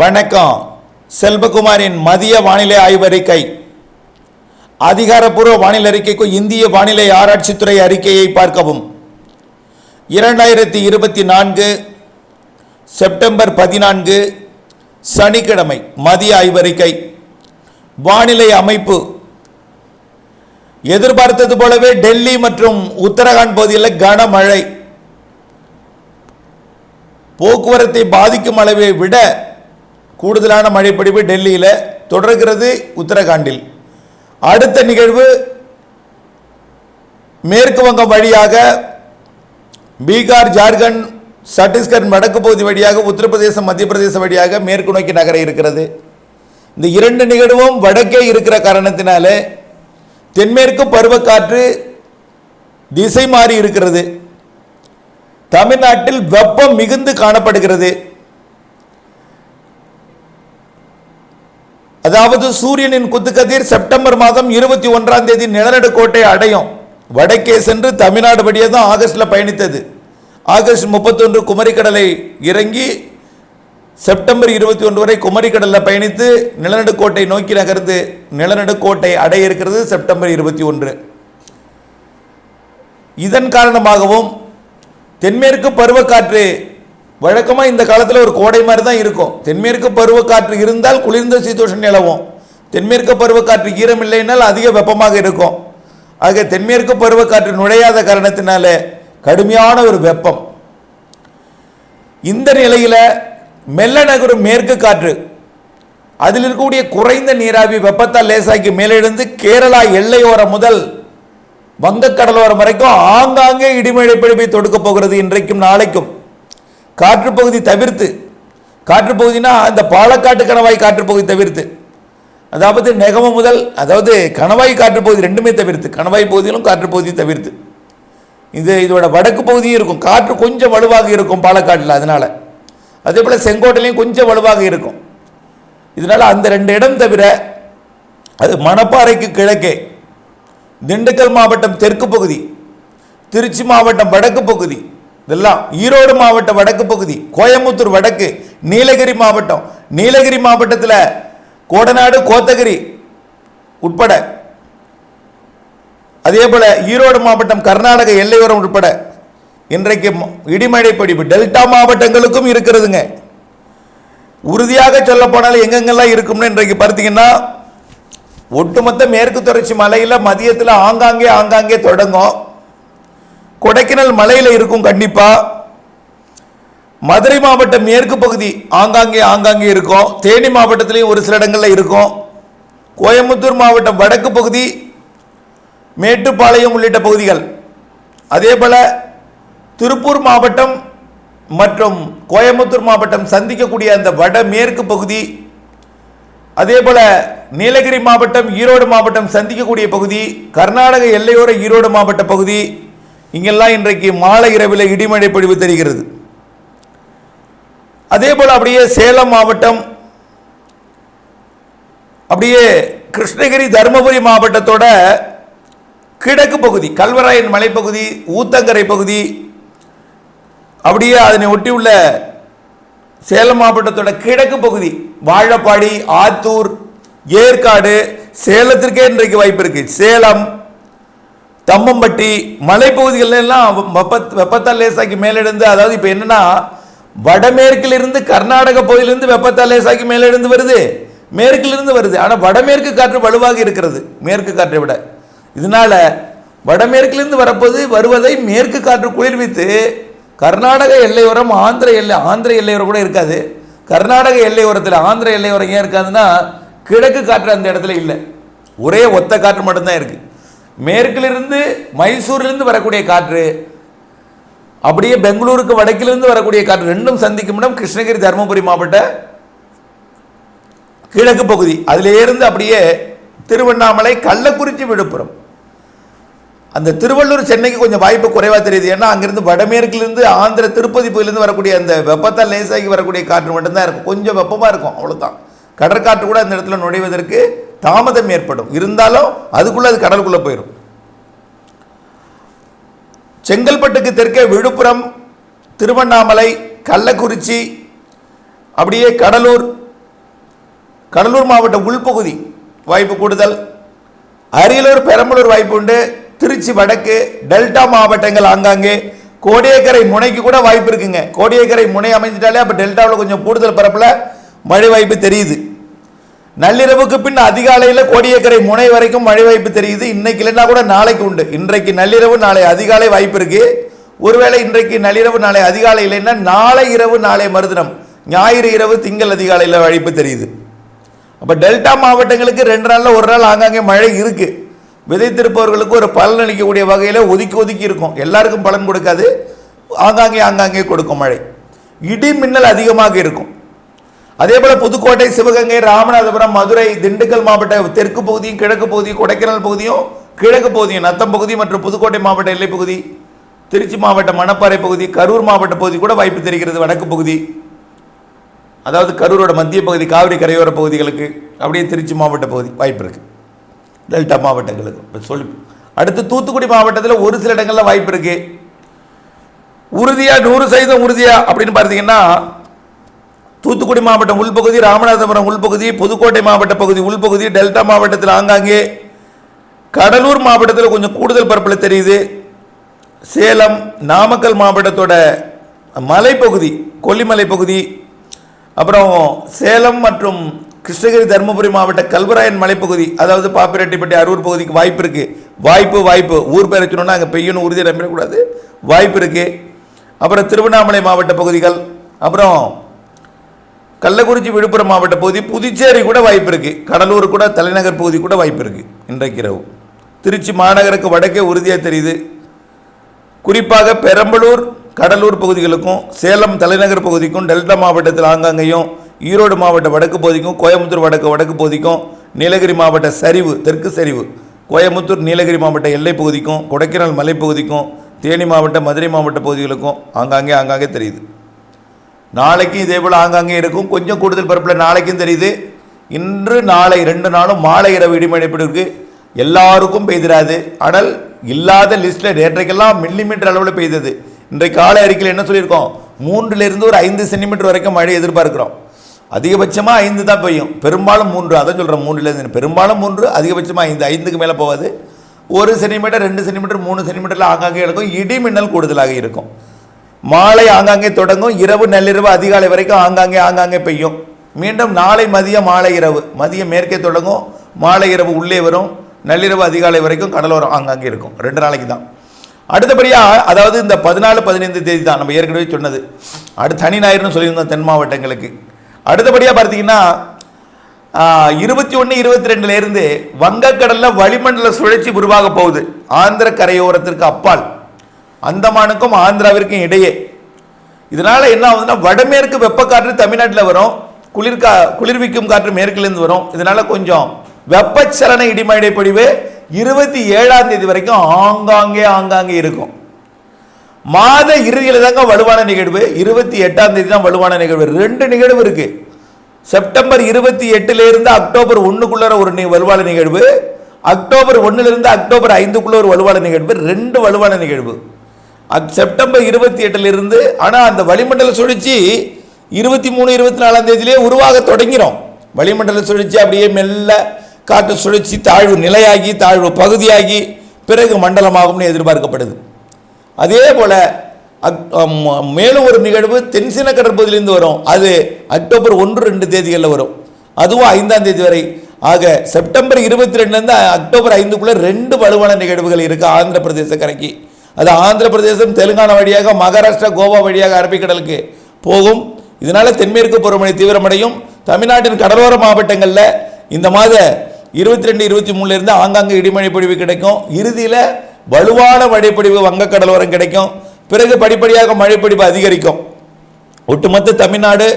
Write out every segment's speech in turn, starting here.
வணக்கம். செல்வகுமாரின் மதிய வானிலை ஆய்வறிக்கை. அதிகாரப்பூர்வ வானிலை அறிக்கைக்கு இந்திய வானிலை ஆராய்ச்சித்துறை அறிக்கையை பார்க்கவும். 2024 செப்டம்பர் 14 சனிக்கிழமை மதிய ஆய்வறிக்கை. வானிலை அமைப்பு எதிர்பார்த்தது போலவே டெல்லி மற்றும் உத்தரகாண்ட் பகுதியில் கனமழை. போக்குவரத்தை பாதிக்கும் அளவை விட கூடுதலான மழைப்பொழிவு டெல்லியில் தொடர்கிறது. உத்தரகாண்டில் அடுத்த நிகழ்வு மேற்கு வங்கம் வழியாக பீகார், ஜார்க்கண்ட், சத்தீஸ்கர் வடக்கு பகுதி வழியாக உத்தரப்பிரதேசம், மத்திய பிரதேசம் வழியாக மேற்கு நோக்கி நகர இருக்கிறது. இந்த இரண்டு நிகழ்வும் வடக்கே இருக்கிற காரணத்தினால தென்மேற்கு பருவக்காற்று திசை மாறி இருக்கிறது. தமிழ்நாட்டில் வெப்பம் மிகுந்து காணப்படுகிறது. அதாவது சூரியனின் குத்துக்கதிர் செப்டம்பர் மாதம் 21 நிலநடுக்கோட்டை அடையும். வடக்கே சென்று தமிழ்நாடு வழியே தான் ஆகஸ்டில் பயணித்தது. ஆகஸ்ட் 31 குமரிக்கடலை இறங்கி செப்டம்பர் 21 வரை குமரிக்கடலில் பயணித்து நிலநடுக்கோட்டை நோக்கி நகர்ந்து நிலநடுக்கோட்டை அடைய இருக்கிறது செப்டம்பர் 21. இதன் காரணமாகவும் தென்மேற்கு பருவக்காற்று வழக்கமாக இந்த காலத்தில் ஒரு கோடை மாதிரி தான் இருக்கும். தென்மேற்கு பருவக்காற்று இருந்தால் குளிர்ந்த சீதோஷன் நிலவும். தென்மேற்கு பருவக்காற்று ஈரம் இல்லைனால் அதிக வெப்பமாக இருக்கும். ஆக தென்மேற்கு பருவக்காற்று நுழையாத காரணத்தினால கடுமையான ஒரு வெப்பம். இந்த நிலையில் மெல்ல நகரும் மேற்கு காற்று, அதில் இருக்கக்கூடிய குறைந்த நீராவி வெப்பத்தால் லேசாக்கி மேலெழுந்து கேரளா எல்லையோரம் முதல் வங்கக்கடலோரம் வரைக்கும் ஆங்காங்கே இடிமழை பொழிவை தொடுக்கப் போகிறது. இன்றைக்கும் நாளைக்கும் காற்றுப்பகுதி தவிர்த்து, காற்றுப்பகுதினா இந்த பாலக்காட்டு கணவாய் காற்றுப்பகுதி தவிர்த்து, அதாவது நெகமம் முதல், அதாவது கணவாய் காற்றுப்பகுதி ரெண்டுமே தவிர்த்து, கணவாய் பகுதியிலும் காற்றுப்பகுதி தவிர்த்து, இதோட வடக்கு பகுதியும் இருக்கும். காற்று கொஞ்சம் வலுவாக இருக்கும் பாலக்காட்டில். அதனால் அதே போல் செங்கோட்டையிலையும் கொஞ்சம் வலுவாக இருக்கும். இதனால் அந்த ரெண்டு இடம் தவிர அது மணப்பாறைக்கு கிழக்கே, திண்டுக்கல் மாவட்டம் தெற்கு பகுதி, திருச்சி மாவட்டம் வடக்கு பகுதி, இதெல்லாம் ஈரோடு மாவட்டம் வடக்கு பகுதி, கோயம்புத்தூர் வடக்கு, நீலகிரி மாவட்டம், நீலகிரி மாவட்டத்தில் கோடநாடு, கோத்தகிரி உட்பட, அதே போல ஈரோடு மாவட்டம் கர்நாடக எல்லையோரம் உட்பட இன்றைக்கு இடிமழை பொழிவு டெல்டா மாவட்டங்களுக்கும் இருக்கிறதுங்க. உறுதியாக சொல்ல போனால் எங்கெங்கெல்லாம் இருக்கும்னு இன்றைக்கு பார்த்தீங்கன்னா, ஒட்டுமொத்த மேற்கு தொடர்ச்சி மலையில் மதியத்தில் ஆங்காங்கே தொடங்கும். கொடைக்கானல் மலையில் இருக்கும் கண்டிப்பா. மதுரை மாவட்டம் மேற்கு பகுதி ஆங்காங்கே இருக்கும். தேனி மாவட்டத்திலையும் ஒரு சில இடங்களில் இருக்கும். கோயம்புத்தூர் மாவட்டம் வடக்கு பகுதி, மேட்டுப்பாளையம் உள்ளிட்ட பகுதிகள், அதே போல திருப்பூர் மாவட்டம் மற்றும் கோயம்புத்தூர் மாவட்டம் சந்திக்கக்கூடிய அந்த வடமேற்கு பகுதி, அதே போல நீலகிரி மாவட்டம், ஈரோடு மாவட்டம் சந்திக்கக்கூடிய பகுதி, கர்நாடக எல்லையோர ஈரோடு மாவட்ட பகுதி, இங்கெல்லாம் இன்றைக்கு மாலை இரவில் இடிமழை பொழிவு தெரிகிறது. அதே போல அப்படியே சேலம் மாவட்டம், அப்படியே கிருஷ்ணகிரி, தருமபுரி மாவட்டத்தோட கிழக்கு பகுதி, கல்வராயன் மலைப்பகுதி, ஊத்தங்கரை பகுதி, அப்படியே அதனை ஒட்டியுள்ள சேலம் மாவட்டத்தோட கிழக்கு பகுதி, வாழப்பாடி, ஆத்தூர், ஏற்காடு, சேலத்திற்கே இன்றைக்கு வாய்ப்பு இருக்கு. சேலம், தம்மம்பட்டி மலைப்பகுதிகள் எல்லாம் வெப்பத்தால் லேசாக்கி மேலெழுந்து, அதாவது இப்போ என்னன்னா வடமேற்கிலிருந்து கர்நாடக பகுதியிலிருந்து வெப்பத்தால் லேசாக்கி மேலெழுந்து வருது, மேற்கிலிருந்து வருது. ஆனால் வடமேற்கு காற்று வலுவாக இருக்கிறது மேற்கு காற்றை விட. இதனால வடமேற்கிலிருந்து வருவதை மேற்கு காற்று குளிர்வித்து கர்நாடக எல்லையோரம், ஆந்திர எல்லையோரம் கூட இருக்காது. கர்நாடக எல்லையோரத்தில், ஆந்திர எல்லையோரம் ஏன் இருக்காதுன்னா கிழக்கு காற்று அந்த இடத்துல இல்லை. ஒரே ஒத்த காற்று மட்டும்தான் இருக்கு. மேற்கிலிருந்து மைசூரிலிருந்து வரக்கூடிய காற்று, அப்படியே பெங்களூருக்கு வடக்கிலிருந்து வரக்கூடிய காற்று ரெண்டும் சந்திக்கும் இடம் கிருஷ்ணகிரி, தருமபுரி மாவட்ட கிழக்கு பகுதி. அதிலே இருந்து அப்படியே திருவண்ணாமலை, கள்ளக்குறிச்சி, விழுப்புரம், அந்த திருவள்ளூர், சென்னைக்கு கொஞ்சம் வாய்ப்பு குறைவாக தெரியுது. ஏன்னா அங்கிருந்து வடமேற்கிலிருந்து ஆந்திர திருப்பதி பகுதியிலிருந்து வரக்கூடிய அந்த வெப்பத்தால் லேசாகி வரக்கூடிய காற்று மட்டும்தான் இருக்கும். கொஞ்சம் வெப்பமாக இருக்கும், அவ்வளோதான். கடற்காற்று கூட அந்த இடத்துல நுழைவதற்கு தாமதம் ஏற்படும். இருந்தாலும் அதுக்குள்ளே அது கடலுக்குள்ளே போயிடும். செங்கல்பட்டுக்கு தெற்கே விழுப்புரம், திருவண்ணாமலை, கள்ளக்குறிச்சி, அப்படியே கடலூர், கடலூர் மாவட்ட உள்பகுதி வாய்ப்பு கூடுதல், அரியலூர் பெரம்பலூர் வாய்ப்பு உண்டு, திருச்சி வடக்கு டெல்டா மாவட்டங்கள் ஆங்காங்கே, கோடியக்கரை முனைக்கு கூட வாய்ப்பு இருக்குங்க. கோடியக்கரை முனை அமைஞ்சிட்டாலே அப்போ டெல்டாவில் கொஞ்சம் கூடுதல் பரப்பில் மழை வாய்ப்பு தெரியுது. நள்ளிரவுக்கு பின் அதிகாலையில் கோடியக்கரை முனை வரைக்கும் மழை வாய்ப்பு தெரியுது. இன்னைக்கு இல்லைன்னா கூட நாளைக்கு உண்டு. இன்றைக்கு நள்ளிரவு நாளை அதிகாலை வாய்ப்பு இருக்கு. ஒருவேளை இன்றைக்கு நள்ளிரவு நாளை அதிகாலை இல்லைன்னா நாளை இரவு நாளை மறுதினம் ஞாயிறு இரவு திங்கள் அதிகாலையில் வாய்ப்பு தெரியுது. அப்போ டெல்டா மாவட்டங்களுக்கு 2 நாளில் ஒரு நாள் ஆங்காங்கே மழை இருக்கு. விதைத்திருப்பவர்களுக்கு ஒரு பலன் அளிக்கக்கூடிய வகையில் ஒதுக்கி இருக்கும். எல்லாருக்கும் பலன் கொடுக்காது, ஆங்காங்கே கொடுக்கும் மழை. இடி மின்னல் அதிகமாக இருக்கும். அதே போல புதுக்கோட்டை, சிவகங்கை, ராமநாதபுரம், மதுரை, திண்டுக்கல் மாவட்ட தெற்கு பகுதியும் கிழக்கு பகுதியும், கொடைக்கானல் பகுதியும் கிழக்கு பகுதியும், நத்தம் பகுதி மற்றும் புதுக்கோட்டை மாவட்ட எல்லை பகுதி, திருச்சி மாவட்ட மணப்பாறை பகுதி, கரூர் மாவட்ட பகுதி கூட வாய்ப்பு தெரிகிறது. வடக்கு பகுதி, அதாவது கரூரோட மத்திய பகுதி, காவிரி கரையோர பகுதிகளுக்கு, அப்படியே திருச்சி மாவட்ட பகுதி வாய்ப்பு இருக்கு. டெல்டா மாவட்டங்களுக்கு சொல்லி அடுத்து தூத்துக்குடி மாவட்டத்தில் ஒரு சில இடங்களில் வாய்ப்பு இருக்கு. உறுதியா 100% உறுதியா அப்படின்னு பார்த்தீங்கன்னா தூத்துக்குடி மாவட்டம் உள்பகுதி, ராமநாதபுரம் உள்பகுதி, புதுக்கோட்டை மாவட்ட பகுதி உள்பகுதி, டெல்டா மாவட்டத்தில் ஆங்காங்கே, கடலூர் மாவட்டத்தில் கொஞ்சம் கூடுதல் பரப்பில் தெரியுது. சேலம், நாமக்கல் மாவட்டத்தோட மலைப்பகுதி, கொல்லிமலை பகுதி, அப்புறம் சேலம் மற்றும் கிருஷ்ணகிரி, தருமபுரி மாவட்ட கல்வராயன் மலைப்பகுதி, அதாவது பாப்பிரெட்டிப்பட்டி, அரூர் பகுதிக்கு வாய்ப்பு இருக்கு. வாய்ப்பு ஊர் பேர் வச்சணும்னா அங்கே பெய்யணும் உறுதியாக நம்பிடக்கூடாது, வாய்ப்பு இருக்கு. அப்புறம் திருவண்ணாமலை மாவட்ட பகுதிகள், அப்புறம் கள்ளக்குறிச்சி, விழுப்புரம் மாவட்ட பகுதி, புதுச்சேரி கூட வாய்ப்பு இருக்கு. கடலூர் கூட தலைநகர் பகுதி கூட வாய்ப்பு இருக்கு இன்றைக்கு இரவு. திருச்சி மாநகருக்கு வடக்கே உறுதியாக தெரியுது. குறிப்பாக பெரம்பலூர், கடலூர் பகுதிகளுக்கும், சேலம் தலைநகர் பகுதிக்கும், டெல்டா மாவட்டத்தில் ஆங்காங்கையும், ஈரோடு மாவட்ட வடக்கு பகுதிக்கும், கோயம்புத்தூர் வடக்கு பகுதிக்கும், நீலகிரி மாவட்ட சரிவு, தெற்கு சரிவு, கோயம்புத்தூர் நீலகிரி மாவட்ட எல்லை பகுதிக்கும், கொடைக்கானல் மலைப்பகுதிக்கும், தேனி மாவட்ட, மதுரை மாவட்ட பகுதிகளுக்கும் ஆங்காங்கே தெரியுது. நாளைக்கும் இதே போல் ஆங்காங்கே இருக்கும். கொஞ்சம் கூடுதல் பரப்பில் நாளைக்கும் தெரியுது. இன்று நாளை 2 நாளும் மாலை இரவு இடிமழை இருக்கு. எல்லாருக்கும் பெய்திராது. ஆனால் இல்லாத லிஸ்ட்டில் நேற்றைக்கெல்லாம் மில்லிமீட்டர் அளவில் பெய்தது. இன்றைக்கு காலை அறிக்கையில் என்ன சொல்லியிருக்கோம், 3லிருந்து ஒரு 5 சென்டிமீட்டர் வரைக்கும் மழை எதிர்பார்க்கிறோம். அதிகபட்சமாக 5 தான் பெய்யும், பெரும்பாலும் 3. அதான் சொல்கிறேன், 3லேருந்து பெரும்பாலும் 3, அதிகபட்சமாக 5. 5க்கு மேலே போகாது. 1 சென்டிமீட்டர், 2 சென்டிமீட்டர், 3 சென்டிமீட்டரில் ஆங்காங்கே இருக்கும். இடி மின்னல் கூடுதலாக இருக்கும். மாலை ஆங்காங்கே தொடங்கும். இரவு நள்ளிரவு அதிகாலை வரைக்கும் ஆங்காங்கே பெய்யும். மீண்டும் நாளை மதியம், மாலை இரவு, மதியம் மேற்கே தொடங்கும், மாலை இரவு உள்ளே வரும், நள்ளிரவு அதிகாலை வரைக்கும் கடலோரம் ஆங்காங்கே இருக்கும். 2 நாளைக்கு தான். அடுத்தபடியாக, அதாவது இந்த 14, 15 தேதி தான் நம்ம ஏற்கனவே சொன்னது. அடுத்து சனி ஞாயிறுன்னு சொல்லியிருந்தோம் தென் மாவட்டங்களுக்கு. அடுத்தபடியாக பார்த்தீங்கன்னா 21, 22 வங்கக்கடலில் வளிமண்டல சுழற்சி உருவாக போகுது. ஆந்திர கரையோரத்திற்கு அப்பால், அந்தமானுக்கும் ஆந்திராவிற்கும் இடையே. இதனால் என்ன ஆகுதுன்னா, வடமேற்கு வெப்பக்காற்று தமிழ்நாட்டில் வரும், குளிர்விக்கும் காற்று மேற்கிலிருந்து வரும். இதனால் கொஞ்சம் வெப்பச்சலன இடிமழை பொழிவு 27ஆம் தேதி வரைக்கும் ஆங்காங்கே இருக்கும். மாத இறுதியில் தாங்க வலுவான நிகழ்வு. 28ஆம் தேதி தான் வலுவான நிகழ்வு. 2 நிகழ்வு இருக்கு. செப்டம்பர் 28 அக்டோபர் 1க்குள்ள ஒரு வலுவான நிகழ்வு, அக்டோபர் 1 அக்டோபர் 5க்குள்ள ஒரு வலுவான நிகழ்வு. 2 வலுவான நிகழ்வு செப்டம்பர் 28 ஆனால் அந்த வளிமண்டல சுழற்சி 23, 24ஆம் தேதியிலே உருவாக தொடங்கிறோம். வளிமண்டல சுழற்சி அப்படியே மெல்ல காற்று சுழற்சி தாழ்வு நிலையாகி, தாழ்வு பகுதியாகி, பிறகு மண்டலமாகும்னு எதிர்பார்க்கப்படுது. அதே போல மேலும் ஒரு நிகழ்வு தென்சீன கடற்பகுதியிலிருந்து வரும். அது அக்டோபர் 1, 2 தேதிகளில் வரும். அதுவும் 5ஆம் தேதி வரை. ஆக செப்டம்பர் 22 அக்டோபர் 5க்குள்ள 2 வலுவான நிகழ்வுகள் இருக்கு ஆந்திர பிரதேச கரைக்கு. அது ஆந்திர பிரதேசம், தெலுங்கானா வழியாக, மகாராஷ்டிரா, கோவா வழியாக அரபிக்கடலுக்கு போகும். இதனால தென்மேற்கு பருவமழை தீவிரமடையும். தமிழ்நாட்டின் கடலோர மாவட்டங்களில் இந்த மாத 22, 23 ஆங்காங்கே இடிமழை பொழிவு கிடைக்கும். இறுதியில் வலுவான மழைப்பொழிவு வங்கக்கடலோரம் கிடைக்கும். பிறகு படிப்படியாக மழைப்பொழிவு அதிகரிக்கும். ஒட்டுமொத்த தமிழ்நாடு,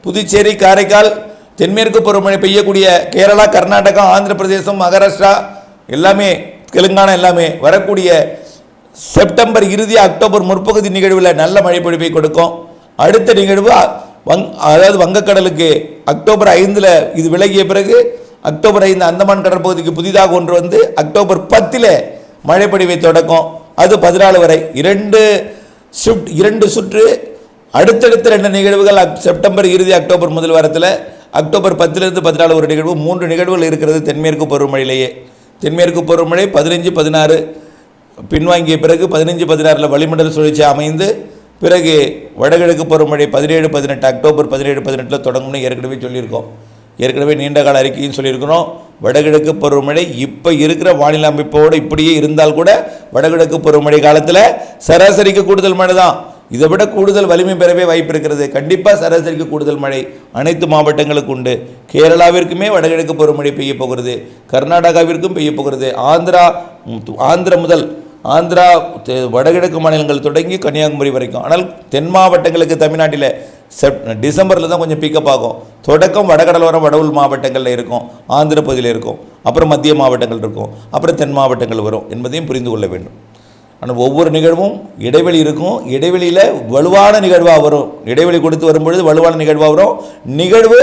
புதுச்சேரி, காரைக்கால், தென்மேற்கு பருவமழை பெய்யக்கூடிய கேரளா, கர்நாடகா, ஆந்திர பிரதேசம், மகாராஷ்டிரா எல்லாமே, தெலுங்கானா எல்லாமே வரக்கூடிய செப்டம்பர் இறுதி, அக்டோபர் முற்பகுதி நிகழ்வில் நல்ல மழைப்பொழிவை கொடுக்கும். அடுத்த நிகழ்வு அதாவது வங்கக்கடலுக்கு அக்டோபர் 5 இது விலகிய பிறகு அக்டோபர் 5 அந்தமான் கடற்பகுதிக்கு புதிதாக ஒன்று வந்து அக்டோபர் 10 மழைப்பொழிவை தொடக்கும். அது 14 வரை 2 சுற்று அடுத்தடுத்த 2 நிகழ்வுகள் செப்டம்பர் இறுதி, அக்டோபர் முதல் வாரத்தில். அக்டோபர் 10லிருந்து 14 ஒரு நிகழ்வு, 3 நிகழ்வுகள் இருக்கிறது தென்மேற்கு பருவமழையிலேயே. தென்மேற்கு பருவமழை 15, 16 பின்வாங்கிய பிறகு 15, 16 வளிமண்டல சுழற்சி அமைந்து பிறகு வடகிழக்கு பருவமழை 17, 18 அக்டோபர் 17, 18 தொடங்கும்னு ஏற்கனவே சொல்லியிருக்கோம். ஏற்கனவே நீண்டகால அறிக்கையும் சொல்லியிருக்கிறோம். வடகிழக்கு பருவமழை இப்போ இருக்கிற வானிலை அமைப்போடு இப்படியே இருந்தால் கூட வடகிழக்கு பருவமழை காலத்தில் சராசரிக்கு கூடுதல் மழை தான். இதை விட கூடுதல் வலிமை பெறவே வாய்ப்பு இருக்கிறது. கண்டிப்பாக சராசரிக்கு கூடுதல் மழை அனைத்து மாவட்டங்களுக்கு உண்டு. கேரளாவிற்குமே வடகிழக்கு பருவமழை பெய்ய போகிறது, கர்நாடகாவிற்கும் பெய்ய போகிறது, ஆந்திரா வடகிழக்கு மாநிலங்கள் தொடங்கி கன்னியாகுமரி வரைக்கும். ஆனால் தென் மாவட்டங்களுக்கு தமிழ்நாட்டில் டிசம்பரில் தான் கொஞ்சம் பிக்கப் ஆகும். தொடக்கம் வடகடலோரம் வடவுள் மாவட்டங்களில் இருக்கும், ஆந்திர பகுதியில் இருக்கும், அப்புறம் மத்திய மாவட்டங்கள் இருக்கும், அப்புறம் தென் மாவட்டங்கள் வரும் என்பதையும் புரிந்து கொள்ள வேண்டும். ஆனால் ஒவ்வொரு நிகழ்வும் இடைவெளி இருக்கும். இடைவெளியில் வலுவான நிகழ்வாக வரும். இடைவெளி கொடுத்து வரும்பொழுது வலுவான நிகழ்வாக வரும். நிகழ்வு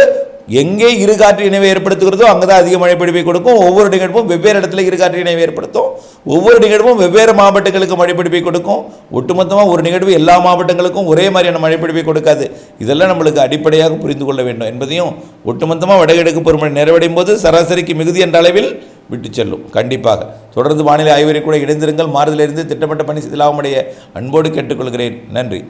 எங்கே இருகாற்று இணைவை ஏற்படுத்துகிறதோ அங்கே தான் அதிக மழை பிடிப்பை கொடுக்கும். ஒவ்வொரு நிகழ்வும் வெவ்வேறு இடத்துல இருகாற்று இணைவை ஏற்படுத்தும். ஒவ்வொரு நிகழ்வும் வெவ்வேறு மாவட்டங்களுக்கு மழை பிடிப்பை கொடுக்கும். ஒட்டுமொத்தமாக ஒரு நிகழ்வு எல்லா மாவட்டங்களுக்கும் ஒரே மாதிரியான மழை பிடிப்பை கொடுக்காது. இதெல்லாம் நம்மளுக்கு அடிப்படையாக புரிந்து கொள்ள வேண்டும் என்பதையும், ஒட்டுமொத்தமாக வடகிழக்கு பருவமழை நிறைவடையும் போது சராசரிக்கு மிகுதி என்ற அளவில் விட்டு செல்லும். கண்டிப்பாக தொடர்ந்து வானிலை ஆய்வறை கூட இணைந்திருங்கள். மாறுதலிருந்து திட்டமிட்ட பணி செய்து லாபமடைய அன்போடு கேட்டுக்கொள்கிறேன். நன்றி.